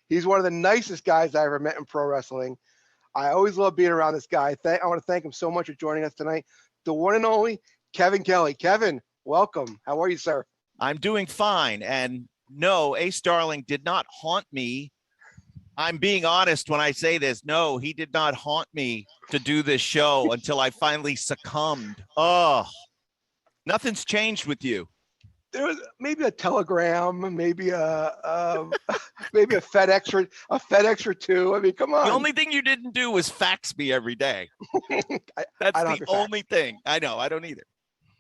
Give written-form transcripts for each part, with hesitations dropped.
He's one of the nicest guys I ever met in pro wrestling. I always love being around this guy. I want to thank him so much for joining us tonight. The one and only Kevin Kelly. Kevin, welcome. How are you, sir? I'm doing fine. And no, Ace Darling did not haunt me. I'm being honest when I say this. No, he did not haunt me to do this show until I finally succumbed. Oh, nothing's changed with you. There was maybe a telegram, maybe maybe a FedEx or two. I mean, come on. The only thing you didn't do was fax me every day. That's the only thing. I know. I don't either.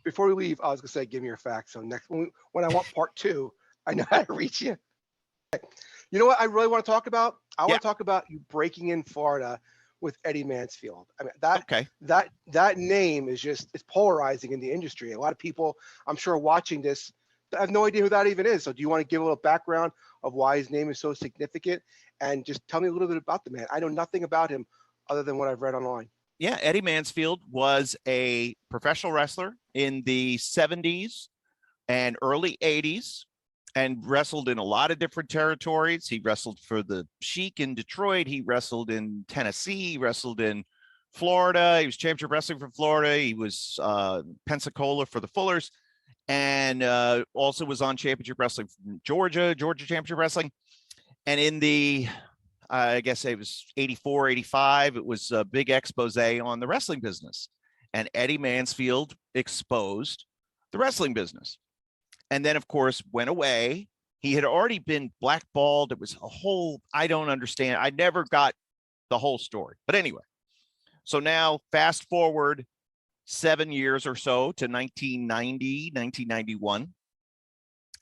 Before we leave, I was gonna say, give me your fax. So next, when I want part 2, I know how to reach you. You know what I really want to talk about? I want to talk about you breaking in Florida with Eddie Mansfield. I mean, that name is it's polarizing in the industry. A lot of people, I'm sure, watching this, I have no idea who that even is. So do you want to give a little background of why his name is so significant? And just tell me a little bit about the man. I know nothing about him other than what I've read online. Yeah, Eddie Mansfield was a professional wrestler in the 70s and early 80s and wrestled in a lot of different territories. He wrestled for the Sheik in Detroit. He wrestled in Tennessee. He wrestled in Florida. He was championship wrestling for Florida. He was Pensacola for the Fullers. And also was on championship wrestling from Georgia championship wrestling. And in the, I guess it was 84, 85, it was a big expose on the wrestling business. And Eddie Mansfield exposed the wrestling business. And then, of course, went away. He had already been blackballed. It was a whole, I don't understand. I never got the whole story. But anyway, so now fast forward 7 years or so to 1990, 1991.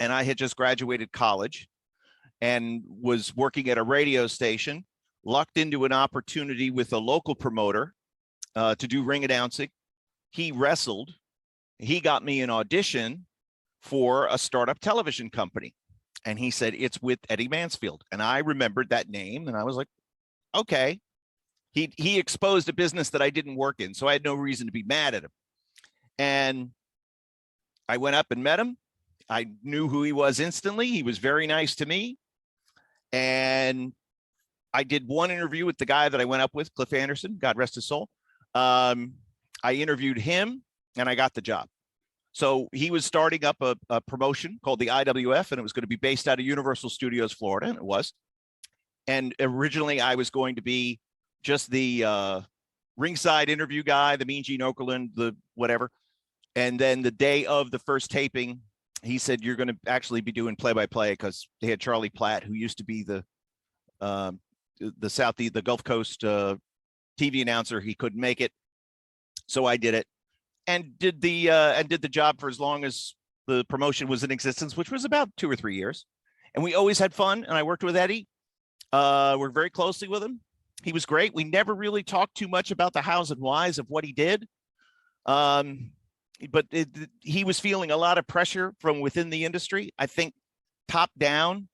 And I had just graduated college and was working at a radio station, lucked into an opportunity with a local promoter to do ring announcing. He wrestled. He got me an audition for a startup television company. And he said, it's with Eddie Mansfield. And I remembered that name. And I was like, okay. He exposed a business that I didn't work in, so I had no reason to be mad at him. And I went up and met him. I knew who he was instantly. He was very nice to me. And I did one interview with the guy that I went up with, Cliff Anderson, God rest his soul. I interviewed him and I got the job. So he was starting up a promotion called the IWF, and it was going to be based out of Universal Studios, Florida, and it was. And originally I was going to be just the ringside interview guy, the Mean Gene Okerlund, the whatever. And then the day of the first taping, he said, you're going to actually be doing play-by-play, because they had Charlie Platt, who used to be the Gulf Coast TV announcer. He couldn't make it. So I did it and did the job for as long as the promotion was in existence, which was about 2 or 3 years. And we always had fun. And I worked with Eddie. Worked very closely with him. He was great. We never really talked too much about the hows and whys of what he did. But he was feeling a lot of pressure from within the industry. I think top down,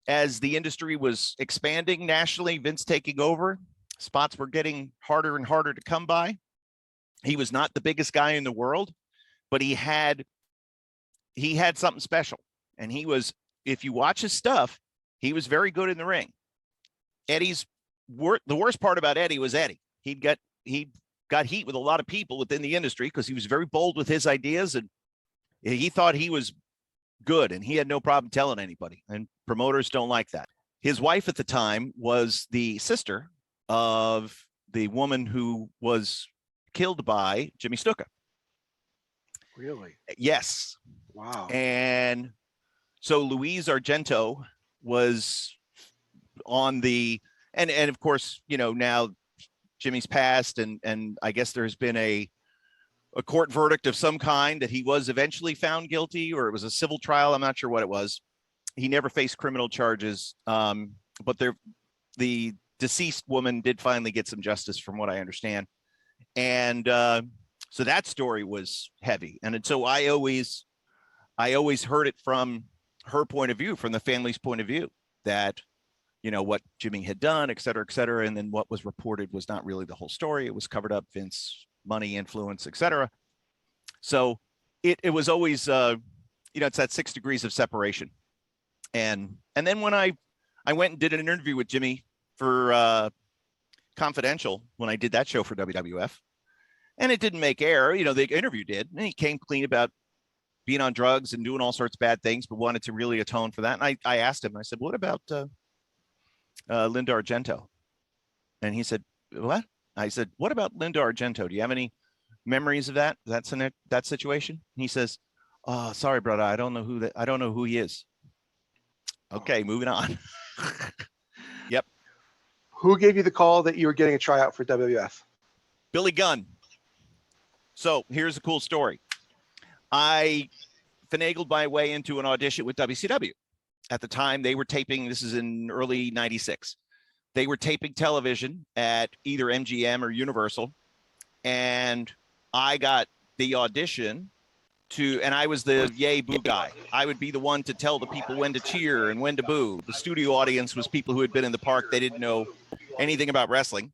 as the industry was expanding nationally, Vince taking over, spots were getting harder and harder to come by. He was not the biggest guy in the world, but he had something special. And he was, if you watch his stuff, he was very good in the ring. The worst part about Eddie was Eddie. He got heat with a lot of people within the industry because he was very bold with his ideas, and he thought he was good and he had no problem telling anybody, and promoters don't like that. His wife at the time was the sister of the woman who was killed by Jimmy Snuka. Really? Yes. Wow. And so Louise Argento was on the, and of course, you know, now Jimmy's passed, and I guess there's been a court verdict of some kind that he was eventually found guilty, or it was a civil trial. I'm not sure what it was. He never faced criminal charges, but the deceased woman did finally get some justice, from what I understand. And so that story was heavy, and so I always heard it from her point of view, from the family's point of view, that, you know, what Jimmy had done, et cetera, and then what was reported was not really the whole story. It was covered up, Vince, money, influence, et cetera. So it was always, you know, it's that 6 degrees of separation. And then when I I went and did an interview with Jimmy for Confidential when I did that show for WWF, and it didn't make air. You know, the interview did, and he came clean about being on drugs and doing all sorts of bad things, but wanted to really atone for that. And I asked him, I said, what about Linda Argento? And he said, what? I said, what about Linda Argento? Do you have any memories of that? That's in that situation? And he says, oh, sorry, brother. I don't know who he is. Okay, moving on. Yep. Who gave you the call that you were getting a tryout for WWF? Billy Gunn. So here's a cool story. I finagled my way into an audition with WCW. At the time, they were taping, this is in early 96. They were taping television at either MGM or Universal. And I got the audition and I was the yay boo guy. I would be the one to tell the people when to cheer and when to boo. The studio audience was people who had been in the park. They didn't know anything about wrestling.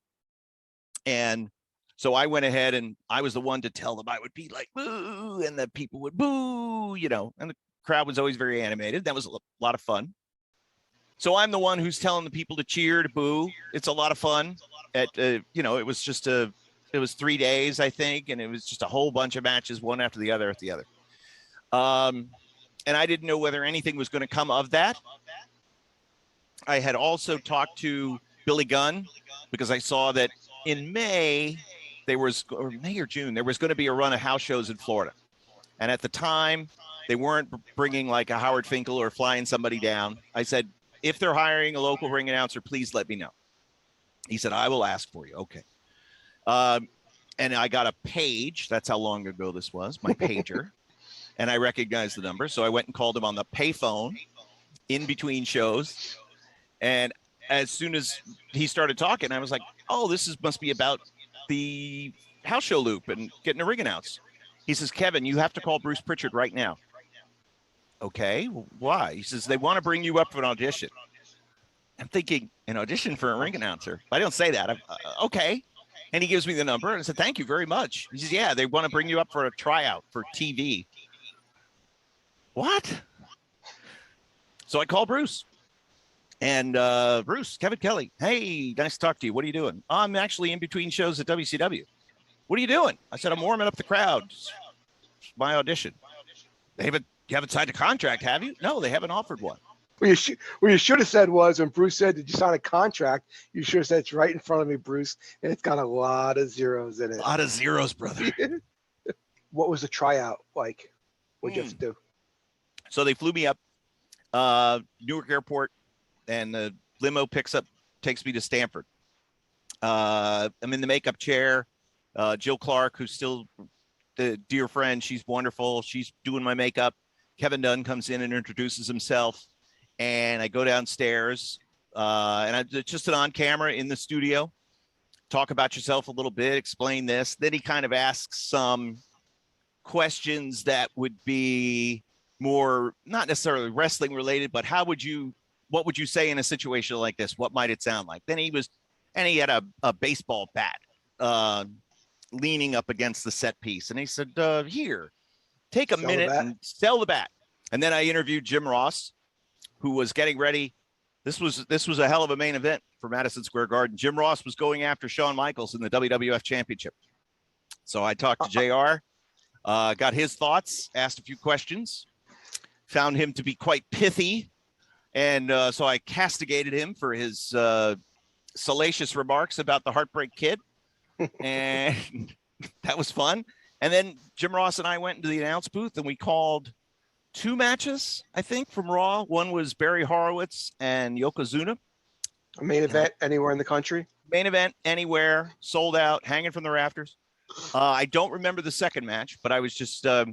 And so I went ahead and I was the one to tell them. I would be like, boo, and the people would boo, you know, and the crowd was always very animated. That was a lot of fun. So I'm the one who's telling the people to cheer, to boo. It's a lot of fun. You know, it was 3 days, I think, and it was just a whole bunch of matches, one after the other. And I didn't know whether anything was going to come of that. I had also talked to Billy Gunn because I saw that in May or June, there was going to be a run of house shows in Florida. And at the time, they weren't bringing like a Howard Finkel or flying somebody down. I said, if they're hiring a local ring announcer, please let me know. He said, I will ask for you. Okay. And I got a page. That's how long ago this was, my pager. And I recognized the number. So I went and called him on the payphone in between shows. And as soon as he started talking, I was like, oh, must be about the house show loop and getting a ring announced. He says, Kevin, you have to call Bruce Pritchard right now. Okay, why? He says, they want to bring you up for an audition. I'm thinking, an audition for a ring announcer? I don't say that. Okay. And he gives me the number and I said, thank you very much. He says, yeah, they want to bring you up for a tryout for TV. What? So I call Bruce. And Bruce, Kevin Kelly, hey, nice to talk to you. What are you doing? I'm actually in between shows at WCW. What are you doing? I said, I'm warming up the crowd. It's my audition. You haven't signed a contract, have you? No, they haven't offered one. What you should have said was, when Bruce said, did you sign a contract? You should have said, it's right in front of me, Bruce. And it's got a lot of zeros in it. A lot of zeros, brother. What was the tryout like? What'd you have to do? So they flew me up Newark Airport, and the limo takes me to Stanford. I'm in the makeup chair. Jill Clark, who's still the dear friend, she's wonderful. She's doing my makeup. Kevin Dunn comes in and introduces himself. And I go downstairs, and I'm just on camera in the studio. Talk about yourself a little bit, explain this. Then he kind of asks some questions that would be more, not necessarily wrestling related, but what would you say in a situation like this? What might it sound like? Then he had a baseball bat leaning up against the set piece. And he said, here, take a minute and sell the bat. And then I interviewed Jim Ross, who was getting ready. This was a hell of a main event for Madison Square Garden. Jim Ross was going after Shawn Michaels in the WWF Championship. So I talked to JR, got his thoughts, asked a few questions, found him to be quite pithy. And so I castigated him for his salacious remarks about the Heartbreak Kid. And that was fun. And then Jim Ross and I went into the announce booth and we called 2 matches, I think, from Raw. One was Barry Horowitz and Yokozuna. A main event anywhere in the country? Main event anywhere, sold out, hanging from the rafters. I don't remember the second match, but I was just, that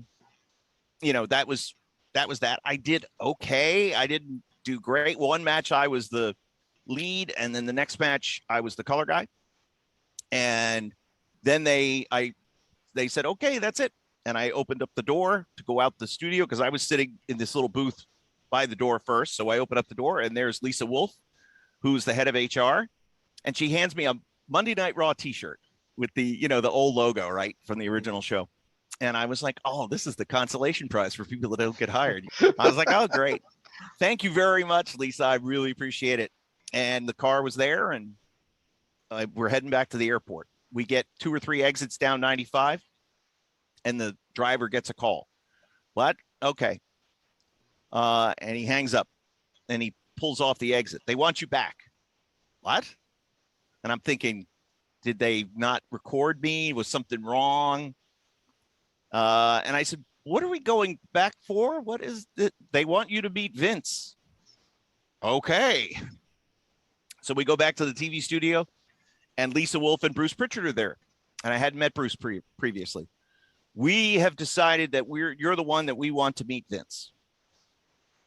was that. I did okay. I didn't do great. One match, I was the lead, and then the next match, I was the color guy. And then they said, okay, that's it. And I opened up the door to go out the studio because I was sitting in this little booth by the door first. So I opened up the door and there's Lisa Wolf, who's the head of HR. And she hands me a Monday Night Raw t-shirt with the old logo, right, from the original show. And I was like, oh, this is the consolation prize for people that don't get hired. I was like, oh, great. Thank you very much, Lisa. I really appreciate it. And the car was there, and we're heading back to the airport. We get 2 or 3 exits down 95, and the driver gets a call. What? Okay. And he hangs up, and he pulls off the exit. They want you back. What? And I'm thinking, did they not record me? Was something wrong? And I said, what are we going back for? What is it? They want you to meet Vince. Okay. So we go back to the TV studio, and Lisa Wolf and Bruce Pritchard are there. And I hadn't met Bruce previously. We have decided that you're the one that we want to meet Vince.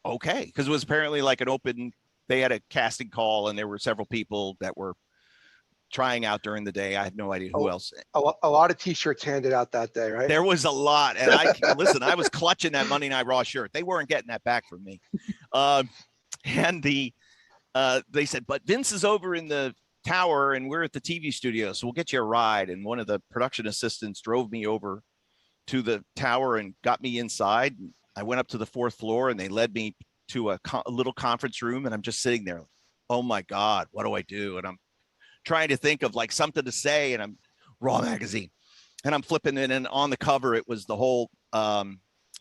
Okay. Because it was apparently like an open, they had a casting call, and there were several people that were trying out during the day. I have no idea who else. A lot of T-shirts handed out that day, right? There was a lot. And listen, I was clutching that Monday Night Raw shirt. They weren't getting that back from me. And they said, but Vince is over in the tower and we're at the TV studio, so we'll get you a ride. And one of the production assistants drove me over to the tower and got me inside. I went up to the 4th floor, and they led me to a little conference room, and I'm just sitting there. Oh my God, what do I do? And I'm trying to think of like something to say, and I'm Raw magazine, and I'm flipping it, and on the cover it was the whole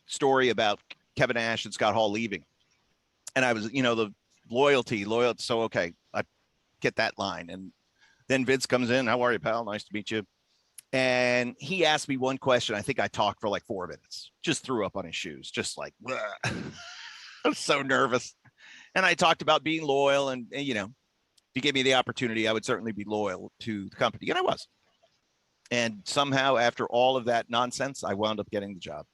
story about Kevin Nash and Scott Hall leaving, and I was, the loyalty. So okay, I get that line, and then Vince comes in. How are you, pal? Nice to meet you. And he asked me one question. I think I talked for like 4 minutes. Just threw up on his shoes, just like I'm so nervous. And I talked about being loyal, and if you gave me the opportunity, I would certainly be loyal to the company. And I was. And somehow, after all of that nonsense, I wound up getting the job.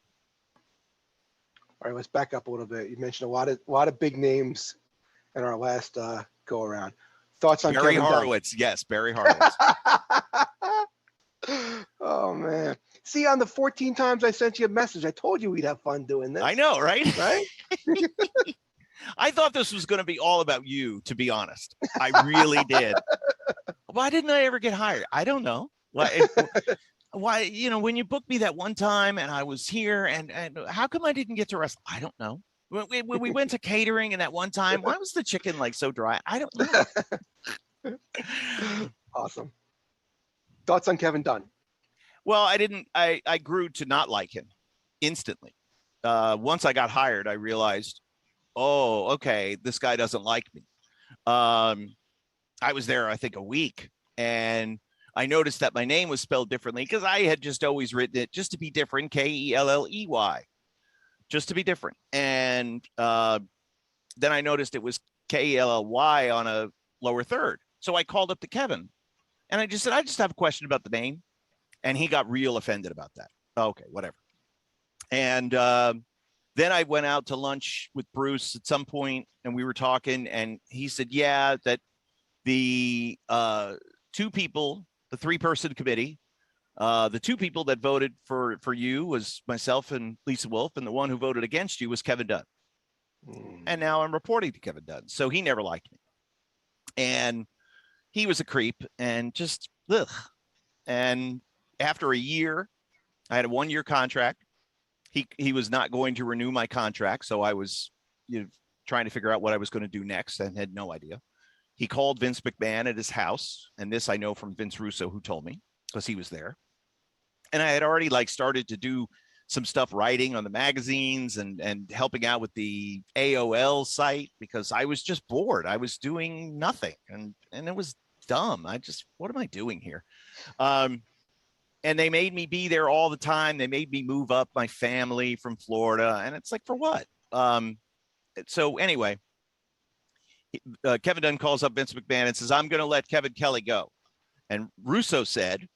All right, let's back up a little bit. You mentioned a lot of big names in our last go around. Thoughts on Barry Kevin Horowitz? Dunn? Yes, Barry Horowitz. Oh man! See, on the 14 times I sent you a message, I told you we'd have fun doing this. I know, right? Right? I thought this was going to be all about you, to be honest. I really did. Why didn't I ever get hired? I don't know. Why, when you booked me that one time and I was here, and how come I didn't get to wrestle? I don't know. When we went to catering and that one time, why was the chicken like so dry? I don't know. Awesome. Thoughts on Kevin Dunn? Well, I grew to not like him instantly. Once I got hired, I realized, oh, okay, this guy doesn't like me. I was there, I think, a week, and I noticed that my name was spelled differently because I had just always written it just to be different, Kelley, just to be different. And then I noticed it was Kelly on a lower third. So I called up to Kevin, and I just said, I just have a question about the name. And he got real offended about that. Okay, whatever. And then I went out to lunch with Bruce at some point, and we were talking, and he said, yeah, that the 2 people, the 3-person committee, the 2 people that voted for you was myself and Lisa Wolf, and the one who voted against you was Kevin Dunn. And now I'm reporting to Kevin Dunn. So he never liked me. And he was a creep, and just, ugh. And after a year, I had a 1-year contract. He was not going to renew my contract, so I was trying to figure out what I was going to do next and had no idea. He called Vince McMahon at his house, and this I know from Vince Russo, who told me because he was there. And I had already started to do some stuff writing on the magazines and helping out with the AOL site because I was just bored. I was doing nothing, and it was dumb. What am I doing here? And they made me be there all the time. They made me move up my family from Florida. And it's like, for what? So anyway, Kevin Dunn calls up Vince McMahon and says, I'm going to let Kevin Kelly go. And Russo said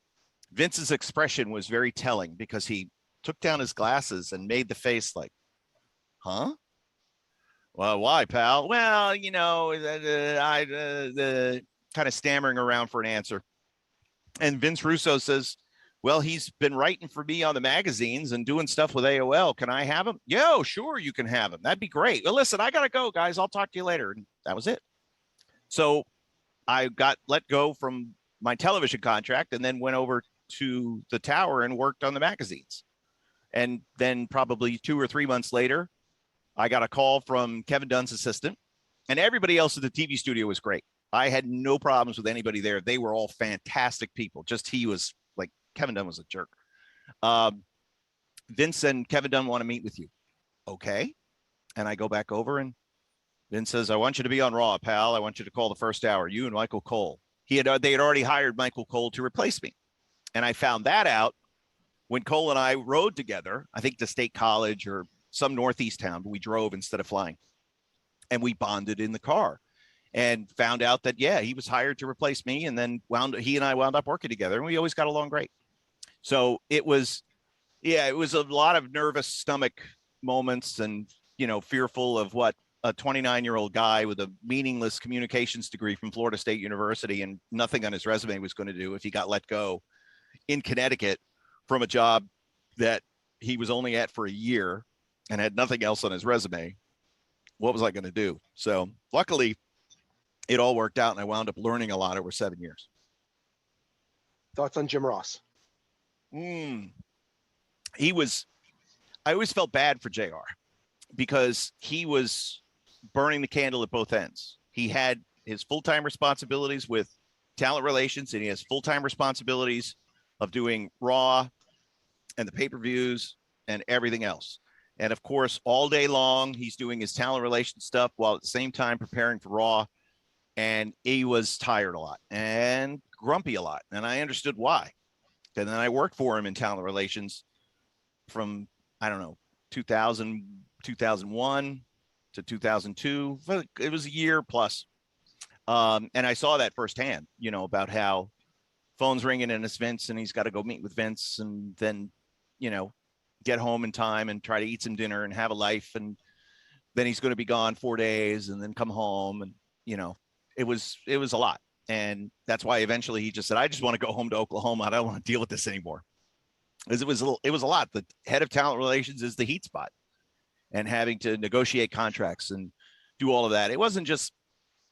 Vince's expression was very telling because he took down his glasses and made the face like, huh? Well, why, pal? Well, I kind of stammering around for an answer. And Vince Russo says, well, he's been writing for me on the magazines and doing stuff with AOL. Can I have him? Yo, sure, you can have him. That'd be great. Well, listen, I got to go, guys. I'll talk to you later. And that was it. So I got let go from my television contract and then went over to the tower and worked on the magazines. And then probably 2 or 3 months later, I got a call from Kevin Dunn's assistant, and everybody else in the TV studio was great. I had no problems with anybody there. They were all fantastic people. Just he was like, Kevin Dunn was a jerk. Vince and Kevin Dunn want to meet with you. Okay. And I go back over, and Vince says, I want you to be on Raw, pal. I want you to call the first hour, you and Michael Cole. They had already hired Michael Cole to replace me. And I found that out when Cole and I rode together, I think to State College or some Northeast town, but we drove instead of flying. And we bonded in the car and found out that, yeah, he was hired to replace me. And then he and I wound up working together, and we always got along great. So it was a lot of nervous stomach moments and, fearful of what a 29-year-old guy with a meaningless communications degree from Florida State University and nothing on his resume was going to do if he got let go in Connecticut from a job that he was only at for a year and had nothing else on his resume. What was I going to do? So luckily it all worked out, and I wound up learning a lot over 7 years. Thoughts on Jim Ross? I always felt bad for JR because he was burning the candle at both ends. He had his full-time responsibilities with talent relations, and he has full-time responsibilities of doing Raw and the pay-per-views and everything else. And of course, all day long, he's doing his talent relations stuff while at the same time preparing for Raw. And he was tired a lot and grumpy a lot. And I understood why. And then I worked for him in talent relations from, 2000, 2001 to 2002. It was a year plus. And I saw that firsthand, about how phone's ringing and it's Vince, and he's got to go meet with Vince and then, get home in time and try to eat some dinner and have a life. And then he's going to be gone 4 days and then come home. And, it was a lot. And that's why eventually he just said, I just want to go home to Oklahoma. I don't want to deal with this anymore. Because it was a lot. The head of talent relations is the heat spot, and having to negotiate contracts and do all of that. It wasn't just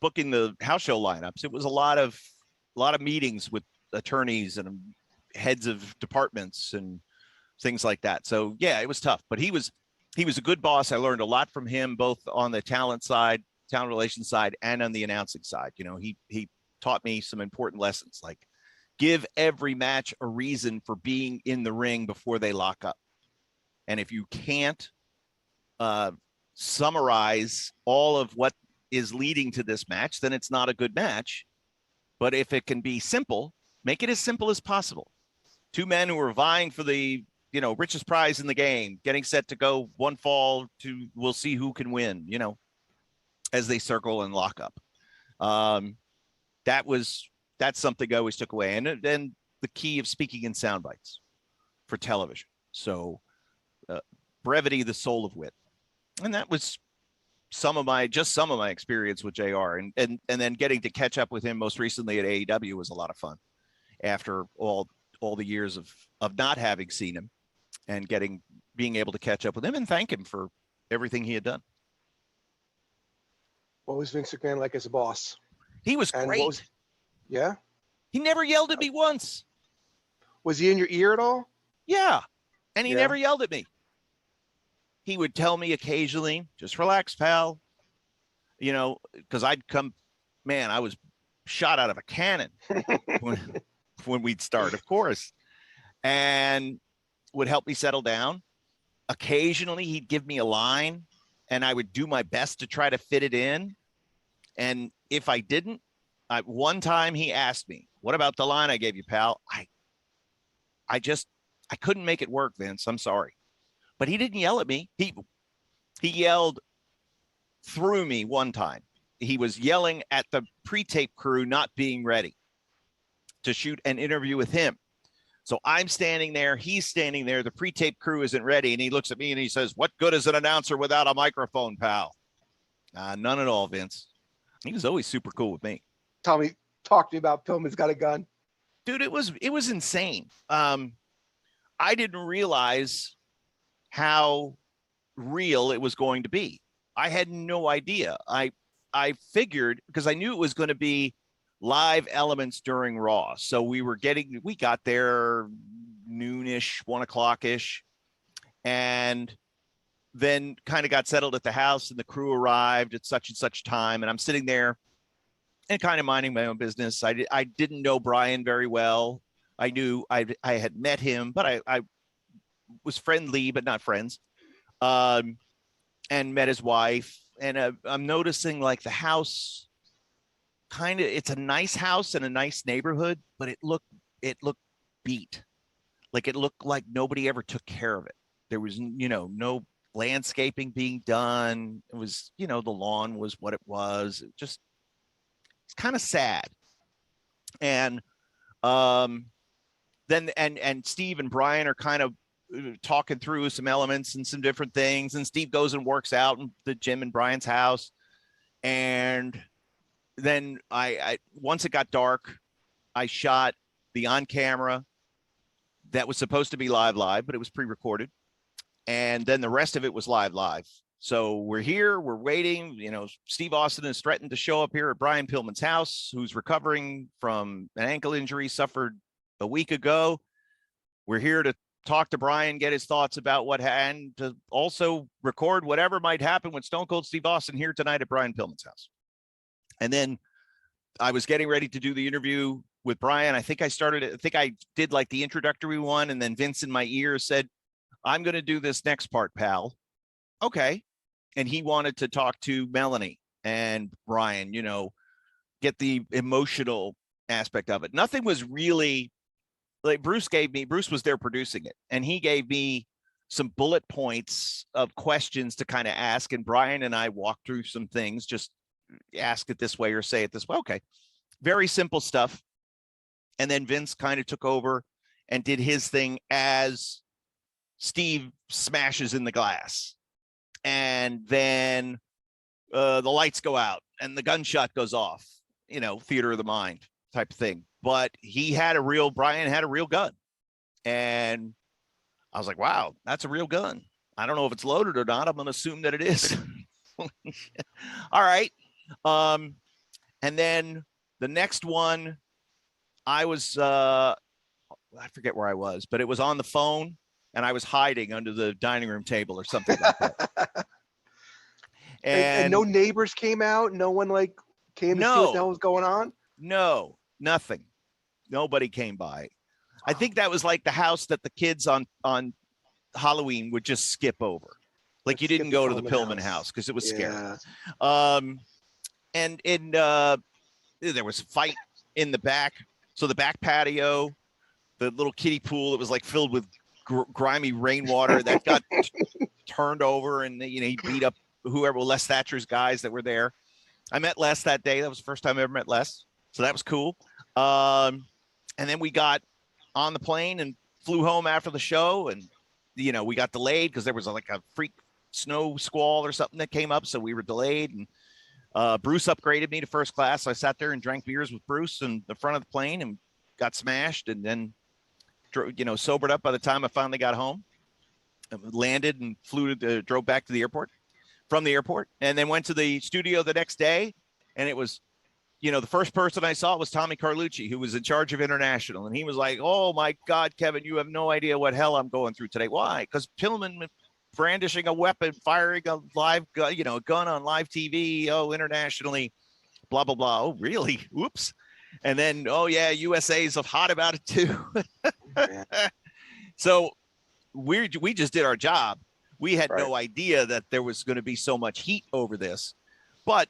booking the house show lineups. It was a lot of meetings with attorneys and heads of departments and things like that. So yeah, it was tough, but he was a good boss. I learned a lot from him, both on the talent side, talent relations side, and on the announcing side. He taught me some important lessons, like give every match a reason for being in the ring before they lock up. And if you can't summarize all of what is leading to this match, then it's not a good match. But if it can be simple, make it as simple as possible. Two men who are vying for the, richest prize in the game, getting set to go one fall to, we'll see who can win, as they circle and lock up. That's something I always took away. And then the key of speaking in sound bites for television. So brevity, the soul of wit. And that was some of my experience with JR, and then getting to catch up with him most recently at AEW was a lot of fun after all the years of not having seen him, and being able to catch up with him and thank him for everything he had done. What was Vince McMahon like as a boss? He was great. Yeah. He never yelled at me once. Was he in your ear at all? Yeah. And he never yelled at me. He would tell me occasionally, just relax, pal. Because I'd come, man, I was shot out of a cannon when we'd start, of course, and would help me settle down. Occasionally, he'd give me a line, and I would do my best to try to fit it in. And if I didn't, one time he asked me, what about the line I gave you, pal? I couldn't make it work, Vince. I'm sorry. But he didn't yell at me. He yelled through me one time. He was yelling at the pre-tape crew not being ready to shoot an interview with him. So I'm standing there. He's standing there. The pre-tape crew isn't ready. And he looks at me and he says, what good is an announcer without a microphone, pal? None at all, Vince. He was always super cool with me. Talk to me about Pillman's Got a Gun. Dude, it was insane. I didn't realize how real it was going to be. I had no idea. I figured, because I knew it was going to be live elements during Raw. So we got there noonish, 1 o'clock-ish. And then kind of got settled at the house, and the crew arrived at such and such time, and I'm sitting there and kind of minding my own business. I didn't know Brian very well. I knew I had met him, but I was friendly, but not friends. And met his wife. And I'm noticing like the house kind of, it's a nice house in a nice neighborhood, but it looked beat. Like it looked like nobody ever took care of it. There was, no landscaping being done. It was, the lawn was what it was. It's kind of sad. And then Steve and Brian are kind of talking through some elements and some different things. And Steve goes and works out in the gym in Brian's house. And then I once it got dark, I shot the on camera that was supposed to be live, but it was pre-recorded. And then the rest of it was live. So we're here, we're waiting. Steve Austin is threatened to show up here at Brian Pillman's house, who's recovering from an ankle injury suffered a week ago. We're here to talk to Brian, get his thoughts about what and to also record whatever might happen with Stone Cold Steve Austin here tonight at Brian Pillman's house. And then I was getting ready to do the interview with Brian. I think I did like the introductory one, and then Vince in my ear said, "I'm going to do this next part, pal." Okay. And he wanted to talk to Melanie and Brian, get the emotional aspect of it. Nothing was really like Bruce was there producing it, and he gave me some bullet points of questions to kind of ask. And Brian and I walked through some things, just ask it this way or say it this way. Okay. Very simple stuff. And then Vince kind of took over and did his thing as Steve smashes in the glass. And then the lights go out and the gunshot goes off, theater of the mind type of thing. But Brian had a real gun. And I was like, wow, that's a real gun. I don't know if it's loaded or not. I'm going to assume that it is. All right. And then the next one, I was, I forget where I was, but it was on the phone, and I was hiding under the dining room table or something like that. And no neighbors came out. No one came to see what the hell was going on. No, nothing. Nobody came by. I think that was like the house that the kids on Halloween would just skip over. Like you didn't go to the Pillman house because it was scary. And there was a fight in the back. So the back patio, the little kiddie pool that was like filled with grimy rainwater that got turned over, and he beat up whoever, Les Thatcher's guys that were there. I met Les that day. That was the first time I ever met Les. So that was cool. And then we got on the plane and flew home after the show. And, we got delayed because there was like a freak snow squall or something that came up. So we were delayed. And Bruce upgraded me to first class. So I sat there and drank beers with Bruce in the front of the plane and got smashed. And then, sobered up by the time I finally got home. Landed and drove back to the airport. From the airport, and then went to the studio the next day. And it was, the first person I saw was Tommy Carlucci, who was in charge of international. And he was like, "Oh my God, Kevin, you have no idea what hell I'm going through today." Why? Because Pillman brandishing a weapon, firing a live gun, a gun on live TV. Oh, internationally, blah, blah, blah. Oh, really? Oops. And then, oh yeah, USA's hot about it too. So we just did our job. We had no idea that there was going to be so much heat over this, but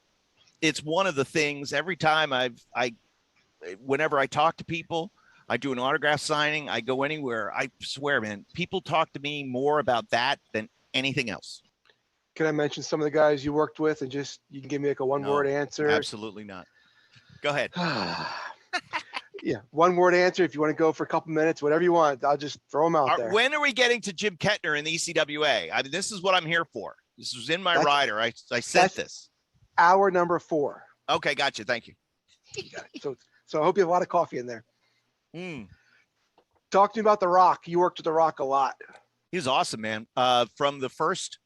it's one of the things every time whenever I talk to people, I do an autograph signing, I go anywhere. I swear, man, people talk to me more about that than anything else. Can I mention some of the guys you worked with and you can give me a one-word answer? Absolutely not. Go ahead. Yeah, one-word answer. If you want to go for a couple minutes, whatever you want, I'll just throw them out there. When are we getting to Jim Kettner in the ECWA? I mean, this is what I'm here for. This was in my rider. I said this. Hour number 4. Okay, gotcha. Thank you. So I hope you have a lot of coffee in there. Talk to me about The Rock. You worked with The Rock a lot. He was awesome, man. From the first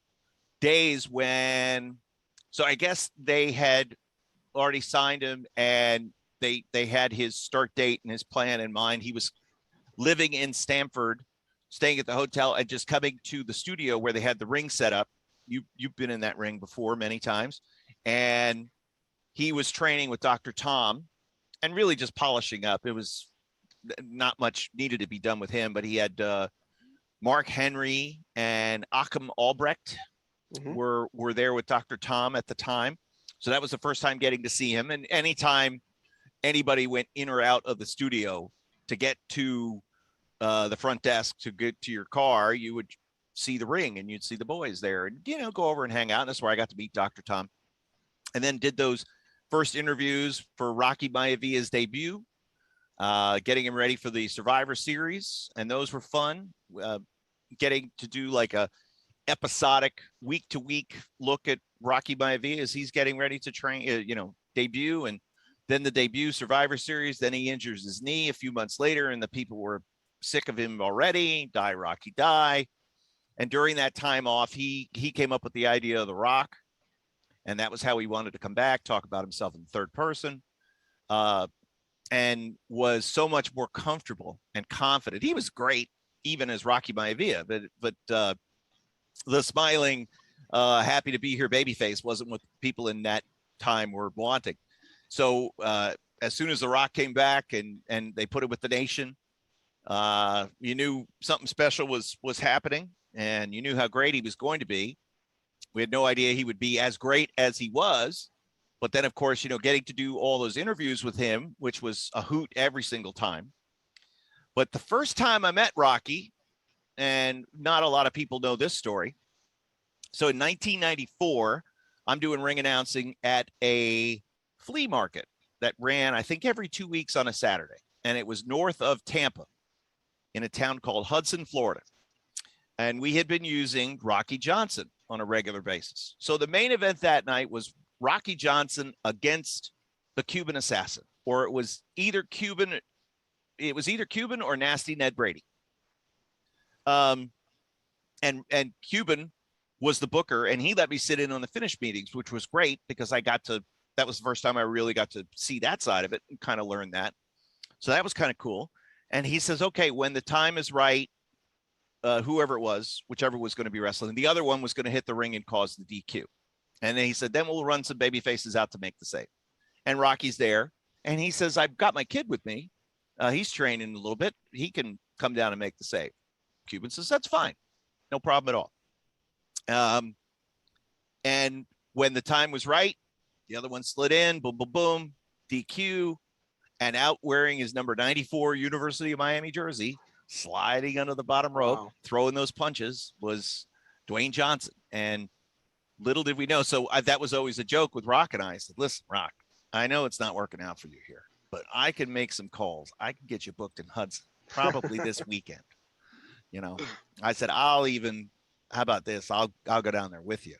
days so I guess they had already signed him, and they had his start date and his plan in mind. He was living in Stamford, staying at the hotel and just coming to the studio where they had the ring set up you've been in that ring before many times, and he was training with Dr. Tom and really just polishing up. It was not much needed to be done with him, but he had Mark Henry and Achim Albrecht were there with Dr. Tom at the time. So that was the first time getting to see him. And anytime anybody went in or out of the studio to get to the front desk to get to your car, you would see the ring and you'd see the boys there and, you know, go over and hang out. And that's where I got to meet Dr. Tom. And then did those first interviews for Rocky Maevia's debut, getting him ready for the Survivor Series. And those were fun. Getting to do like a episodic week to week look at Rocky Maivia as he's getting ready to train, debut. And then the debut Survivor Series, then he injures his knee a few months later and the people were sick of him already. Die, Rocky, die. And during that time off, he came up with the idea of The Rock. And that was how he wanted to come back, talk about himself in third person, and was so much more comfortable and confident. He was great, even as Rocky Maivia, but the smiling, happy to be here babyface wasn't what people in that time were wanting. So as soon as The Rock came back and they put it with the nation, you knew something special was happening, and you knew how great he was going to be. We had no idea he would be as great as he was. But then, of course, getting to do all those interviews with him, which was a hoot every single time. But the first time I met Rocky, and not a lot of people know this story. So in 1994, I'm doing ring announcing at a flea market that ran, I think, every 2 weeks on a Saturday. And it was north of Tampa in a town called Hudson, Florida. And we had been using Rocky Johnson on a regular basis. So the main event that night was Rocky Johnson against the Cuban Assassin, or it was either Cuban or Nasty Ned Brady. And Cuban was the booker, and he let me sit in on the finish meetings, which was great because that was the first time I really got to see that side of it and kind of learn that. So that was kind of cool. And he says, okay, when the time is right, whichever was going to be wrestling, the other one was going to hit the ring and cause the DQ. And then he said, then we'll run some baby faces out to make the save. And Rocky's there. And he says, I've got my kid with me. He's training a little bit. He can come down and make the save. Cuban says, that's fine. No problem at all. And when the time was right, the other one slid in, boom, boom, boom, DQ, and out wearing his number 94 University of Miami jersey, sliding under the bottom rope, throwing those punches, was Dwayne Johnson. And little did we know. So that was always a joke with Rock and I said, listen, Rock, I know it's not working out for you here, but I can make some calls. I can get you booked in Hudson probably this weekend. I said, how about this? I'll go down there with you.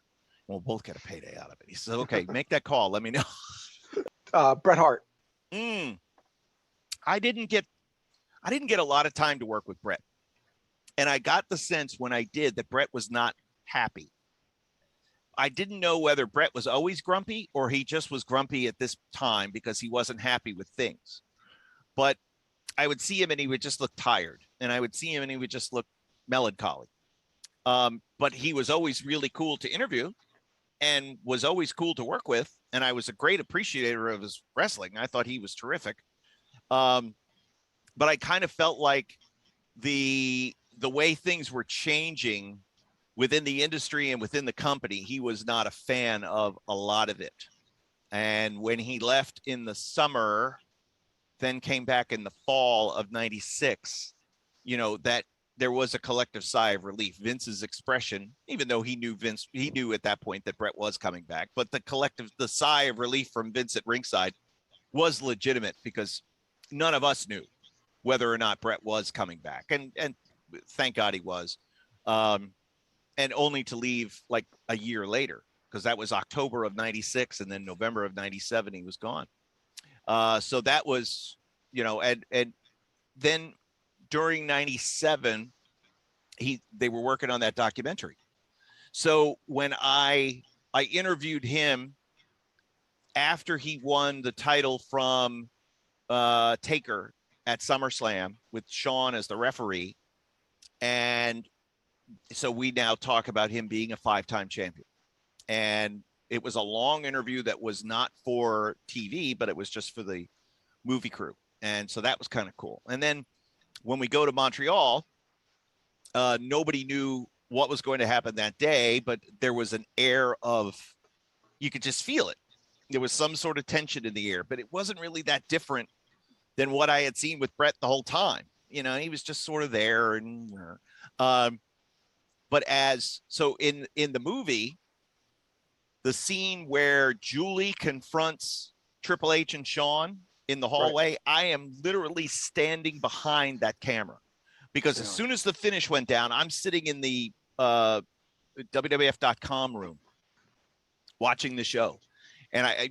We'll both get a payday out of it. He said, okay, make that call. Let me know. Bret Hart. I didn't get a lot of time to work with Bret. And I got the sense when I did that Bret was not happy. I didn't know whether Bret was always grumpy or he just was grumpy at this time because he wasn't happy with things. But I would see him and he would just look tired. And I would see him and he would just look melancholy. But he was always really cool to interview and was always cool to work with. And I was a great appreciator of his wrestling. I thought he was terrific. But I kind of felt like the way things were changing within the industry and within the company, he was not a fan of a lot of it. And when he left in the summer, then came back in the fall of 96, that there was a collective sigh of relief. Vince's expression, even though he knew at that point that Bret was coming back, but the sigh of relief from Vince at ringside was legitimate because none of us knew whether or not Bret was coming back. And thank God he was. And only to leave like a year later, because that was October of 96. And then November of 97, he was gone. So that was, and then during 97, they were working on that documentary. So when I interviewed him after he won the title from Taker at SummerSlam with Shawn as the referee, and so we now talk about him being a 5-time champion. And it was a long interview that was not for TV, but it was just for the movie crew. And so that was kind of cool. And then when we go to Montreal, nobody knew what was going to happen that day, but there was an air of, you could just feel it. There was some sort of tension in the air, but it wasn't really that different than what I had seen with Brett the whole time. You know, he was just sort of there. And but so in the movie, the scene where Julie confronts Triple H and Shawn in the hallway, right, I am literally standing behind that camera, because as soon as the finish went down, I'm sitting in the WWF.com room watching the show. And I,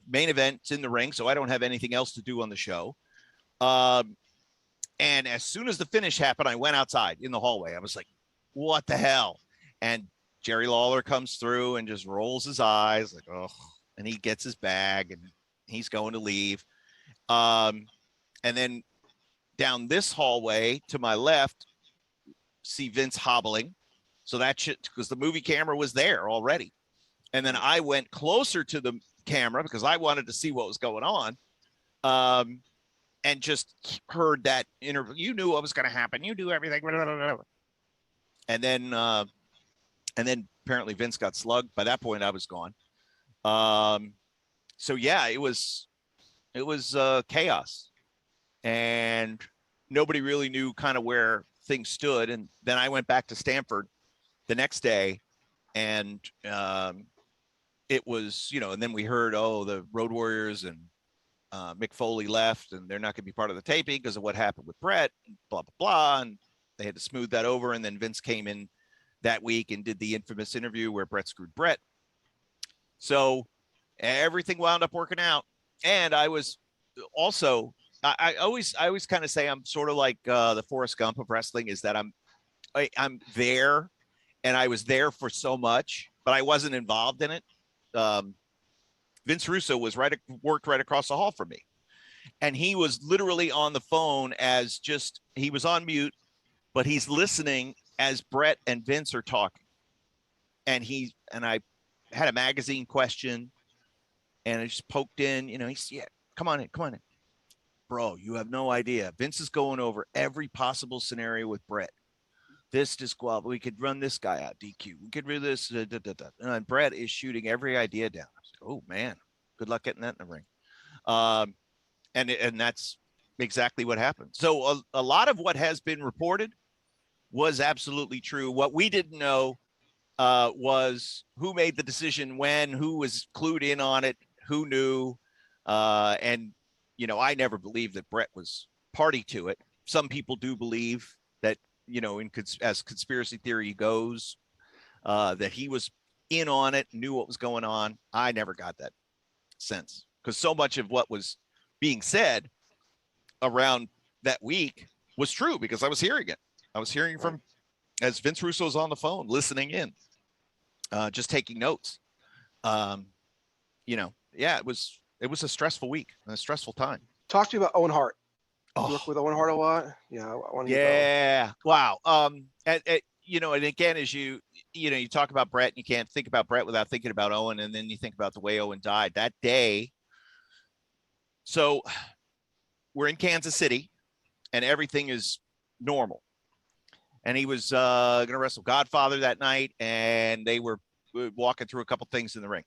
main event's in the ring, so I don't have anything else to do on the show. And as soon as the finish happened, I went outside in the hallway. I was like, what the hell? And Jerry Lawler comes through and just rolls his eyes like, oh, and he gets his bag and he's going to leave. And then down this hallway to my left, see Vince hobbling. So that shit, because the movie camera was there already. And then I went closer to the camera because I wanted to see what was going on. And just heard that interview. You knew what was going to happen. You knew everything. And then apparently Vince got slugged. By that point, I was gone. So yeah, it was chaos, and nobody really knew kind of where things stood. And then I went back to Stamford the next day, and it was, and then we heard, the Road Warriors and Mick Foley left, and they're not going to be part of the taping because of what happened with Brett, and blah, blah, blah. And they had to smooth that over. And then Vince came in that week and did the infamous interview where Brett screwed Brett. So everything wound up working out. And I was also, I always kind of say I'm sort of like the Forrest Gump of wrestling, is that I'm there, and I was there for so much, but I wasn't involved in it. Vince Russo worked right across the hall from me, and he was literally on the phone he was on mute, but he's listening as Brett and Vince are talking. And I had a magazine question, and I just poked in, he's, yeah, come on in. Bro, you have no idea. Vince is going over every possible scenario with Brett. This disqual, we could run this guy out, DQ. We could do this. And Brett is shooting every idea down. I was like, oh man, good luck getting that in the ring. And that's exactly what happened. So a lot of what has been reported was absolutely true. What we didn't know was who made the decision when, who was clued in on it, who knew. And, I never believed that Brett was party to it. Some people do believe that, as conspiracy theory goes, that he was in on it, knew what was going on. I never got that sense, because so much of what was being said around that week was true, because I was hearing it. I was hearing from, as Vince Russo was on the phone, listening in, just taking notes. Yeah, it was a stressful week, a stressful time. Talk to me about Owen Hart. You work with Owen Hart a lot. Yeah, I want to. Yeah. Wow. And again, as you talk about Brett, and you can't think about Brett without thinking about Owen, and then you think about the way Owen died that day. So we're in Kansas City, and everything is normal. And he was going to wrestle Godfather that night, and they were walking through a couple things in the ring.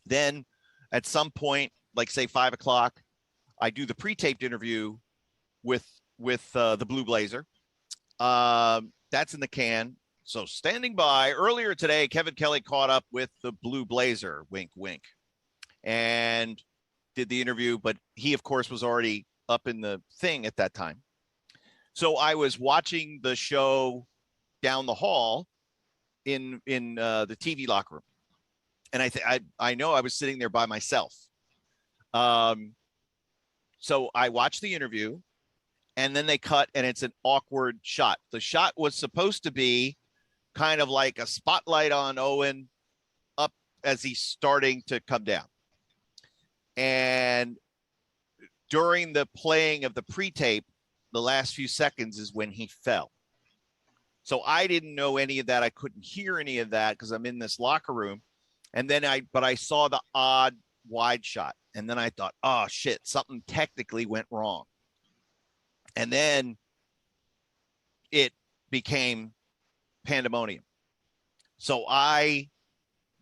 Then at some point, like say 5 o'clock, I do the pre-taped interview with the Blue Blazer. That's in the can. So standing by earlier today, Kevin Kelly caught up with the Blue Blazer, wink, wink, and did the interview. But he, of course, was already up in the thing at that time. So I was watching the show down the hall in the TV locker room, and I know I was sitting there by myself. So I watched the interview, and then they cut, and it's an awkward shot. The shot was supposed to be kind of like a spotlight on Owen up as he's starting to come down. And during the playing of the pre-tape, the last few seconds is when he fell. So I didn't know any of that. I couldn't hear any of that because I'm in this locker room. And then I saw the odd wide shot. And then I thought, oh shit, something technically went wrong. And then it became pandemonium. So I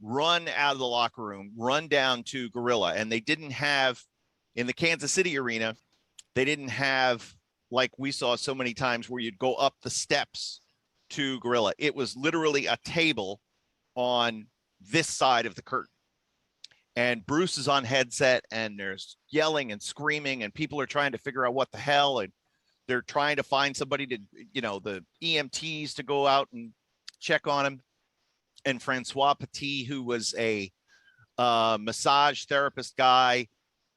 run out of the locker room, run down to Gorilla, and they didn't have, in the Kansas City arena, they didn't have, like we saw so many times, where you'd go up the steps to Gorilla. It was literally a table on this side of the curtain. And Bruce is on headset, and there's yelling and screaming, and people are trying to figure out what the hell, and they're trying to find somebody to, the EMTs to go out and check on him. And Francois Petit, who was a massage therapist guy,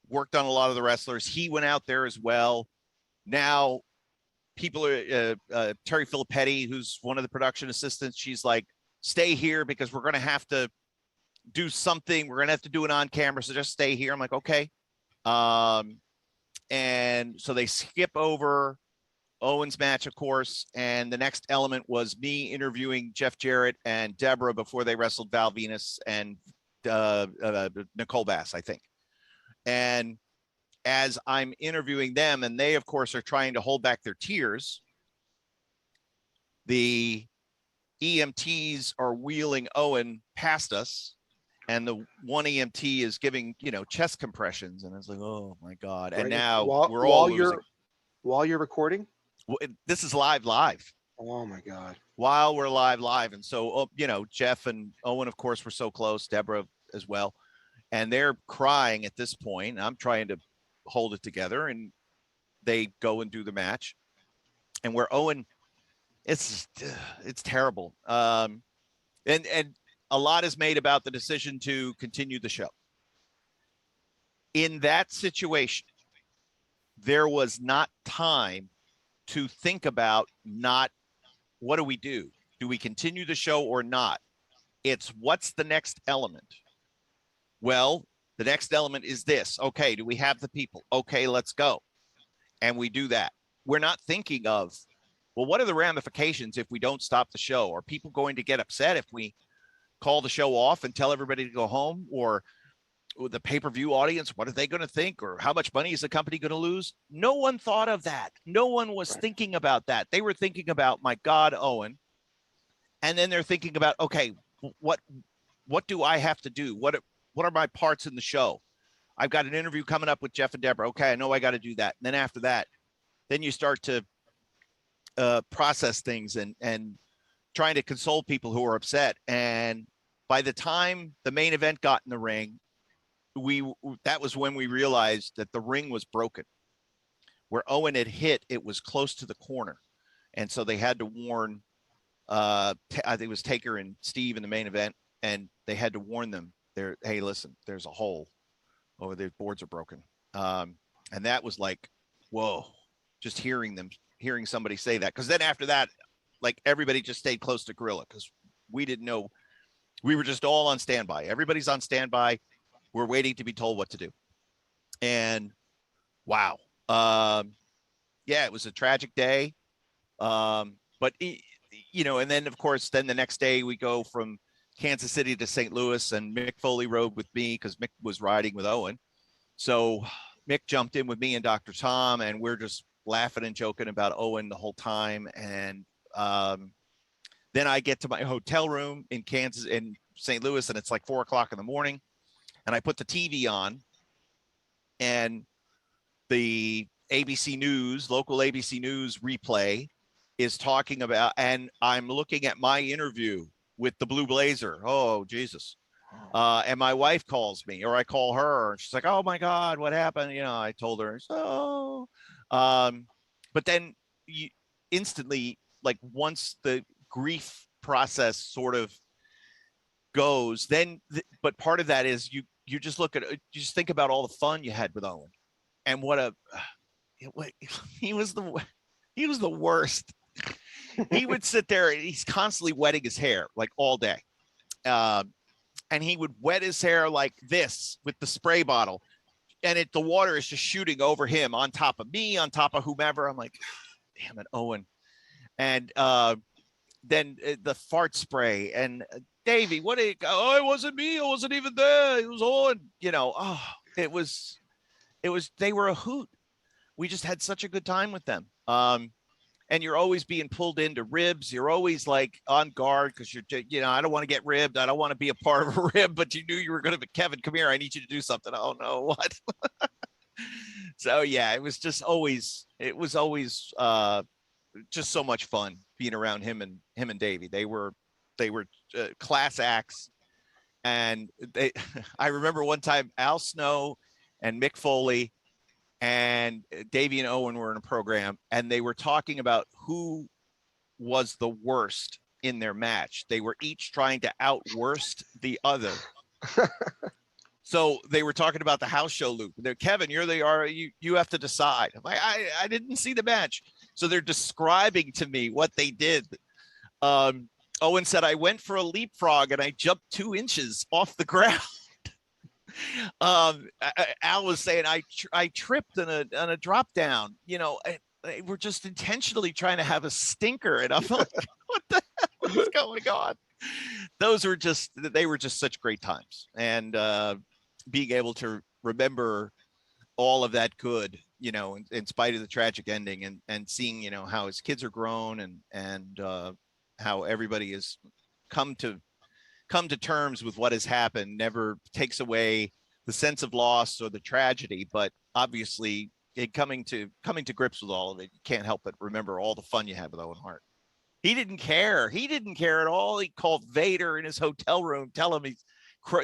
worked on a lot of the wrestlers. He went out there as well. Now, people are, Terry Filippetti, who's one of the production assistants, she's like, stay here because we're going to have to do something. We're going to have to do it on camera. So just stay here. I'm like, okay. And so they skip over Owen's match, of course, and the next element was me interviewing Jeff Jarrett and Deborah before they wrestled Val Venus and Nicole Bass, I think. And as I'm interviewing them, and they, of course, are trying to hold back their tears, the EMTs are wheeling Owen past us, and the one EMT is giving, chest compressions, and it's like, oh my God. And now we're all losing. While you're recording? This is live. Oh my God. While we're live. And so, Jeff and Owen, of course, were so close, Deborah as well. And they're crying at this point. I'm trying to hold it together, and they go and do the match. And where Owen, it's terrible. And a lot is made about the decision to continue the show. In that situation, there was not time to think about what do we do? Do we continue the show or not? It's what's the next element? Well, the next element is this. Okay, do we have the people? Okay, let's go. And we do that. We're not thinking of, well, what are the ramifications if we don't stop the show? Are people going to get upset if we call the show off and tell everybody to go home? Or the pay-per-view audience, what are they going to think? Or how much money is the company going to lose? No one thought of that. No one was thinking about that. They were thinking about, my God, Owen. And then they're thinking about, okay, what do I have to do? What are my parts in the show? I've got an interview coming up with Jeff and Deborah. Okay, I know I got to do that. And then after that, then you start to process things and trying to console people who are upset. And by the time the main event got in the ring, that was when we realized that the ring was broken. Where Owen had hit, it was close to the corner. And so they had to warn, I think it was Taker and Steve in the main event, and they had to warn them, hey, listen, there's a hole over there. Boards are broken. And that was like, whoa, just hearing somebody say that. Because then after that, like, everybody just stayed close to Gorilla because we didn't know. We were just all on standby. Everybody's on standby. We're waiting to be told what to do. And wow. Yeah, it was a tragic day. But, and then, of course, then the next day we go from Kansas City to St. Louis, and Mick Foley rode with me because Mick was riding with Owen. So Mick jumped in with me and Dr. Tom, and we're just laughing and joking about Owen the whole time. And then I get to my hotel room in St. Louis, and it's like 4:00 in the morning. And I put the TV on, and the local ABC News replay is talking about, and I'm looking at my interview with the Blue Blazer. Oh, Jesus. And my wife calls me, or I call her, and she's like, oh my God, what happened? I told her, so, but then you instantly, like, once the grief process sort of goes, then, but part of that is you just you just think about all the fun you had with Owen, and he was the worst. He would sit there, and he's constantly wetting his hair like all day. And he would wet his hair like this with the spray bottle, and the water is just shooting over him, on top of me, on top of whomever. I'm like, damn it, Owen. And the fart spray and Davey, what did oh, it wasn't me. It wasn't even there. It was Owen. Oh, they were a hoot. We just had such a good time with them. And you're always being pulled into ribs. You're always like on guard because I don't want to get ribbed. I don't want to be a part of a rib, but you knew you were going to be Kevin. Come here. I need you to do something. Oh no, what? So yeah, it was always just so much fun being around him and Davey. They were class acts. And I remember one time Al Snow and Mick Foley and Davey and Owen were in a program, and they were talking about who was the worst in their match. They were each trying to out-worst the other. So they were talking about the house show loop. They're, Kevin, you have to decide. I'm like, I didn't see the match. So they're describing to me what they did. Owen said, I went for a leapfrog and I jumped 2 inches off the ground. Al was saying I tripped on a drop down. We're just intentionally trying to have a stinker, and I'm like, what the hell is going on? They were just such great times, and being able to remember all of that good, in spite of the tragic ending, and seeing how his kids are grown and how everybody has come to terms with what has happened never takes away the sense of loss or the tragedy, but obviously coming to grips with all of it, you can't help but remember all the fun you had with Owen Hart. He didn't care at all. He called Vader in his hotel room, tell him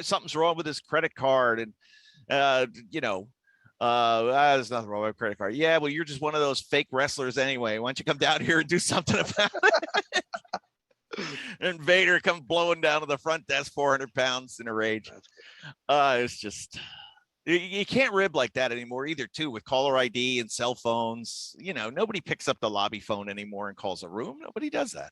something's wrong with his credit card, and there's nothing wrong with a credit card. Yeah, well, you're just one of those fake wrestlers anyway. Why don't you come down here and do something about it? And Vader comes blowing down to the front desk, 400 pounds in a rage. It's just, you can't rib like that anymore either, too, with caller ID and cell phones. Nobody picks up the lobby phone anymore and calls a room. Nobody does that.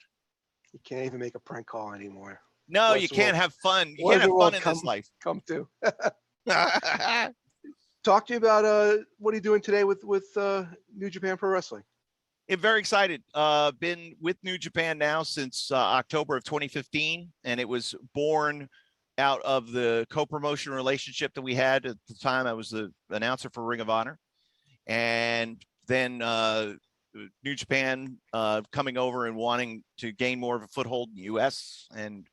You can't even make a prank call anymore. No, you can't have fun. You can't have fun in this life. Come to. Talk to you about what are you doing today with New Japan Pro Wrestling? I'm very excited. Been with New Japan now since October of 2015, and it was born out of the co-promotion relationship that we had at the time. I was the announcer for Ring of Honor, and then New Japan coming over and wanting to gain more of a foothold in the U.S. and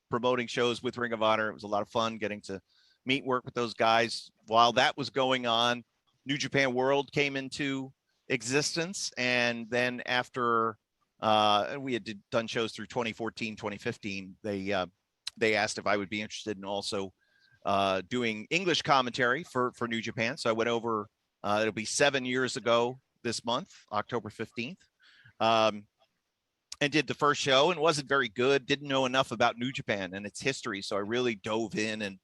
promoting shows with Ring of Honor. It was a lot of fun getting to meet, work with those guys. While that was going on, New Japan World came into existence, and then after we had done shows through 2014, 2015, they asked if I would be interested in also doing English commentary for New Japan. So I went over, it'll be 7 years ago this month, October 15th, and did the first show, and wasn't very good, didn't know enough about New Japan and its history. So I really dove in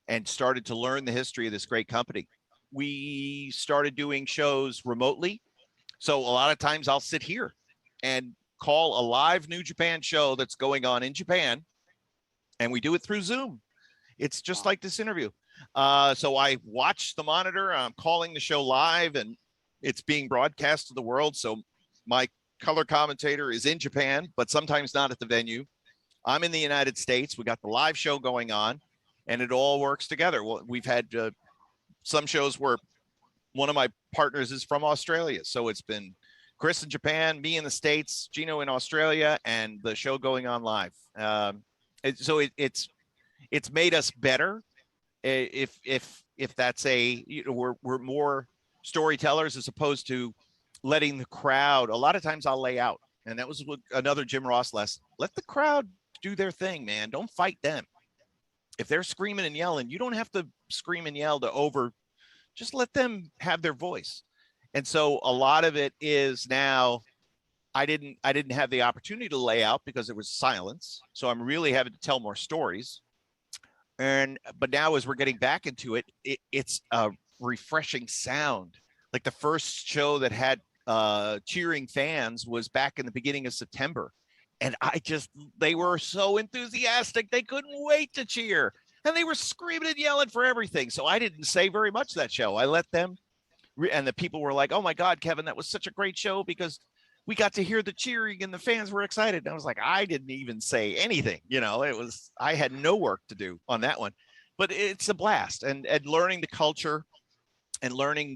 and started to learn the history of this great company. We started doing shows remotely. So a lot of times I'll sit here and call a live New Japan show that's going on in Japan, and we do it through Zoom. It's just like this interview. So I watch the monitor, I'm calling the show live, and it's being broadcast to the world. So my color commentator is in Japan, but sometimes not at the venue. I'm in the United States. We got the live show going on, and it all works together. Well, we've had some shows where one of my partners is from Australia. So it's been Chris in Japan, me in the States, Gino in Australia, and the show going on live. So it's made us better. If that's we're more storytellers as opposed to letting the crowd. A lot of times I'll lay out, and that was another Jim Ross lesson. Let the crowd do their thing, man. Don't fight them. If they're screaming and yelling, you don't have to scream and yell just let them have their voice. And so a lot of it is now I didn't have the opportunity to lay out because there was silence. So I'm really having to tell more stories. But now as we're getting back into it, it's a refreshing sound. Like the first show that had cheering fans was back in the beginning of September. And they were so enthusiastic. They couldn't wait to cheer. And they were screaming and yelling for everything. So I didn't say very much that show. I let them, and the people were like, oh my God, Kevin, that was such a great show because we got to hear the cheering and the fans were excited. And I was like, I didn't even say anything. I had no work to do on that one, but it's a blast. And learning the culture and learning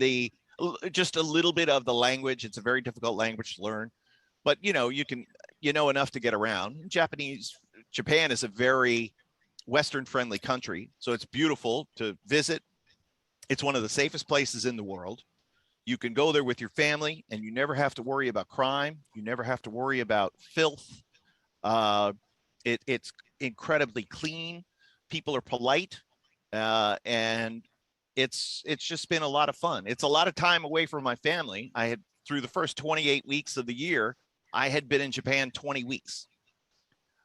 just a little bit of the language. It's a very difficult language to learn, but you know enough to get around. Japan is a very Western friendly country. So it's beautiful to visit. It's one of the safest places in the world. You can go there with your family and you never have to worry about crime. You never have to worry about filth. It's incredibly clean. People are polite. And it's just been a lot of fun. It's a lot of time away from my family. Through the first 28 weeks of the year, I had been in Japan 20 weeks.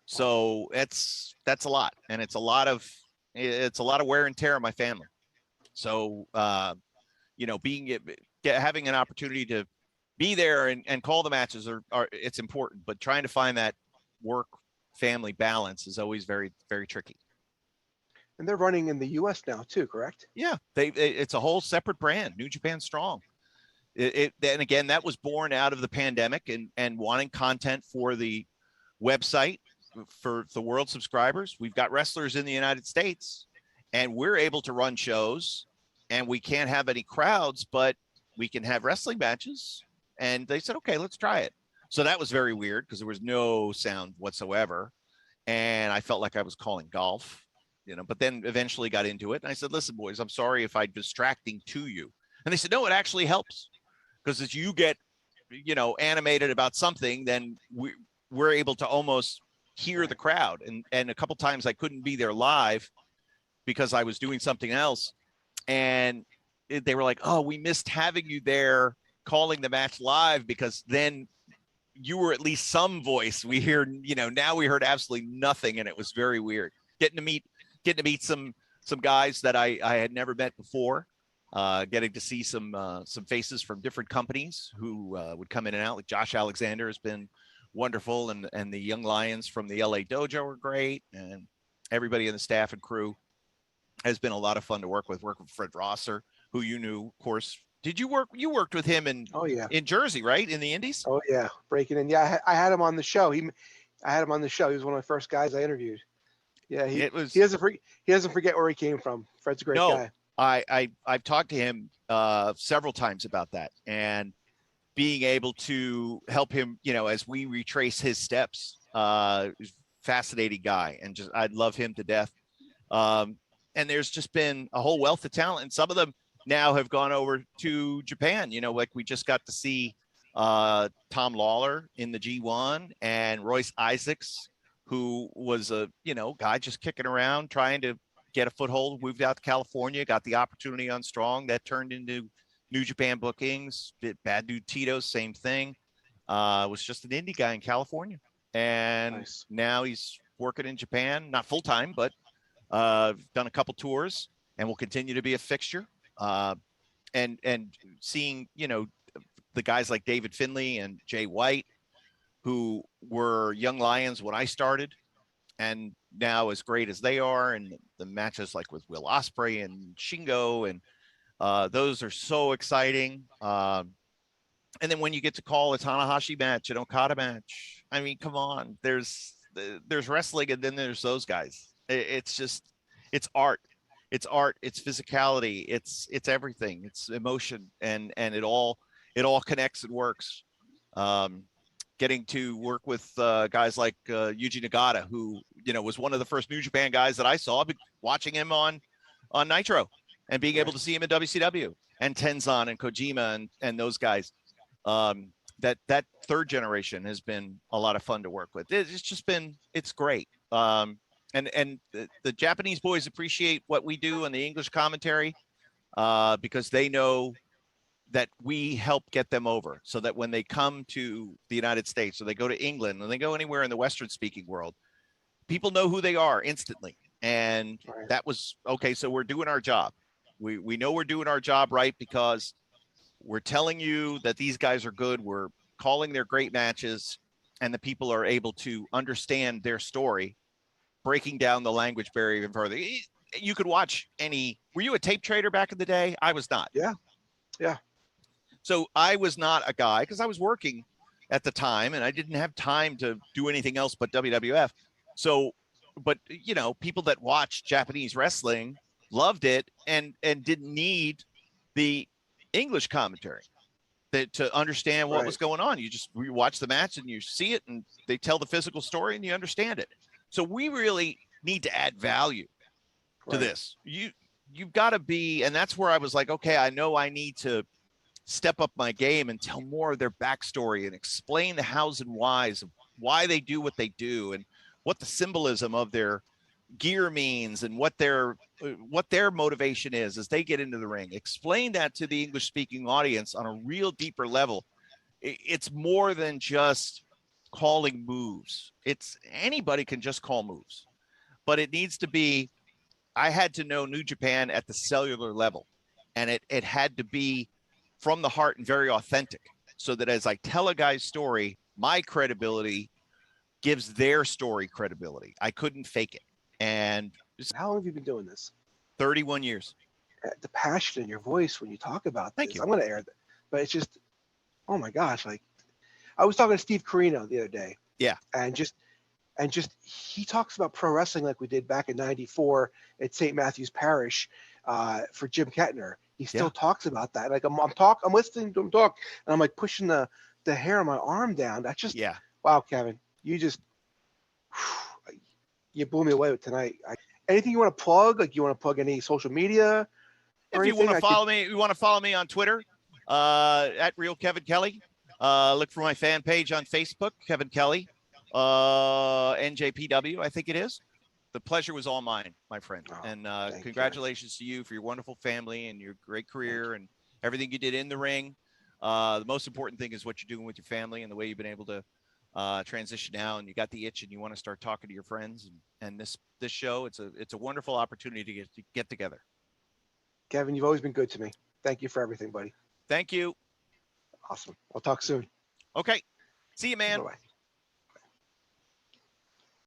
So that's a lot. And it's a lot of wear and tear on my family. So, having an opportunity to be there and call the matches it's important, but trying to find that work family balance is always very, very tricky. And they're running in the US now too, correct? Yeah. It's a whole separate brand, New Japan Strong. And again, that was born out of the pandemic and wanting content for the website for the world subscribers. We've got wrestlers in the United States and we're able to run shows and we can't have any crowds, but we can have wrestling matches. And they said, okay, let's try it. So that was very weird because there was no sound whatsoever. And I felt like I was calling golf, but then eventually got into it. And I said, listen, boys, I'm sorry if I'm distracting to you. And they said, no, it actually helps because as you get, animated about something, then we're able to almost hear the crowd. And a couple times I couldn't be there live because I was doing something else. And they were like, oh, we missed having you there calling the match live because then you were at least some voice. We hear, now we heard absolutely nothing. And it was very weird getting to meet some guys that I had never met before, getting to see some faces from different companies who would come in and out. Like Josh Alexander has been wonderful. And the Young Lions from the LA Dojo were great. And everybody in the staff and crew has been a lot of fun to work with Fred Rosser, who you knew, of course. You worked with him in Jersey, right? In the Indies? Oh yeah. Breaking in. Yeah. I had him on the show. I had him on the show. He was one of the first guys I interviewed. Yeah. He doesn't forget where he came from. Fred's a great guy. I've talked to him several times about that and being able to help him, as we retrace his steps, fascinating guy. And I love him to death. And there's just been a whole wealth of talent. And some of them now have gone over to Japan. Like we just got to see Tom Lawler in the G1 and Royce Isaacs, who was a, guy just kicking around, trying to get a foothold, moved out to California, got the opportunity on Strong that turned into New Japan bookings. Bad Dude Tito, same thing. Was just an indie guy in California. And now he's working in Japan, not full time, but done a couple tours and will continue to be a fixture. And seeing, the guys like David Finley and Jay White, who were Young Lions when I started and now as great as they are. And the matches like with Will Ospreay and Shingo, and those are so exciting. And then when you get to call a Tanahashi match, an Okada match, I mean, come on, there's wrestling and then there's those guys. It's art. It's art. It's physicality. It's everything. It's emotion, and it all connects and works. Getting to work with guys like Yuji Nagata, who was one of the first New Japan guys that I saw. I've been watching him on Nitro, and being able to see him in WCW, and Tenzan and Kojima and those guys. That third generation has been a lot of fun to work with. It's great. And the Japanese boys appreciate what we do in the English commentary because they know that we help get them over, so that when they come to the United States or they go to England or they go anywhere in the Western speaking world, people know who they are instantly. And that was okay. So we're doing our job. We know we're doing our job right because we're telling you that these guys are good. We're calling their great matches, and the people are able to understand their story, breaking down the language barrier even further. You could watch were you a tape trader back in the day? I was not. Yeah. So I was not a guy, because I was working at the time, and I didn't have time to do anything else but WWF. So, but you know, people that watched Japanese wrestling loved it and didn't need the English commentary to understand what was going on. You watch the match and you see it, and they tell the physical story and you understand it. So we really need to add value to this. You've got to be, and that's where I was like, okay, I know I need to step up my game and tell more of their backstory and explain the hows and whys of why they do what they do and what the symbolism of their gear means and what their motivation is as they get into the ring. Explain that to the English speaking audience on a real deeper level. It's more than just calling moves. It's anybody can just call moves, but it needs to be, I had to know New Japan at the cellular level, and it had to be from the heart and very authentic, so that as I tell a guy's story, my credibility gives their story credibility. I couldn't fake it. And how long have you been doing this? 31 years. The passion in your voice when you talk about this. Thank you. I'm going to air that, but it's just, oh my gosh! Like, I was talking to Steve Carino the other day. Yeah. And just he talks about pro wrestling like we did back in '94 at St. Matthew's Parish for Jim Kettner. He still talks about that. Like I'm listening to him talk, and I'm like pushing the hair on my arm down. That's just wow, Kevin. You just you blew me away with tonight. Anything you want to plug? Like, you want to plug any social media? If you want to follow me, you want to follow me on Twitter at Real Kevin Kelly. Look for my fan page on Facebook, Kevin Kelly, NJPW, I think it is. The pleasure was all mine, my friend. And congratulations to you for your wonderful family and your great career and everything you did in the ring. The most important thing is what you're doing with your family and the way you've been able to transition now, and you got the itch and you want to start talking to your friends. And this show, it's a wonderful opportunity to get together. Kevin, you've always been good to me. Thank you for everything, buddy. Thank you. Awesome. I'll talk soon. Okay. See you, man. Bye-bye.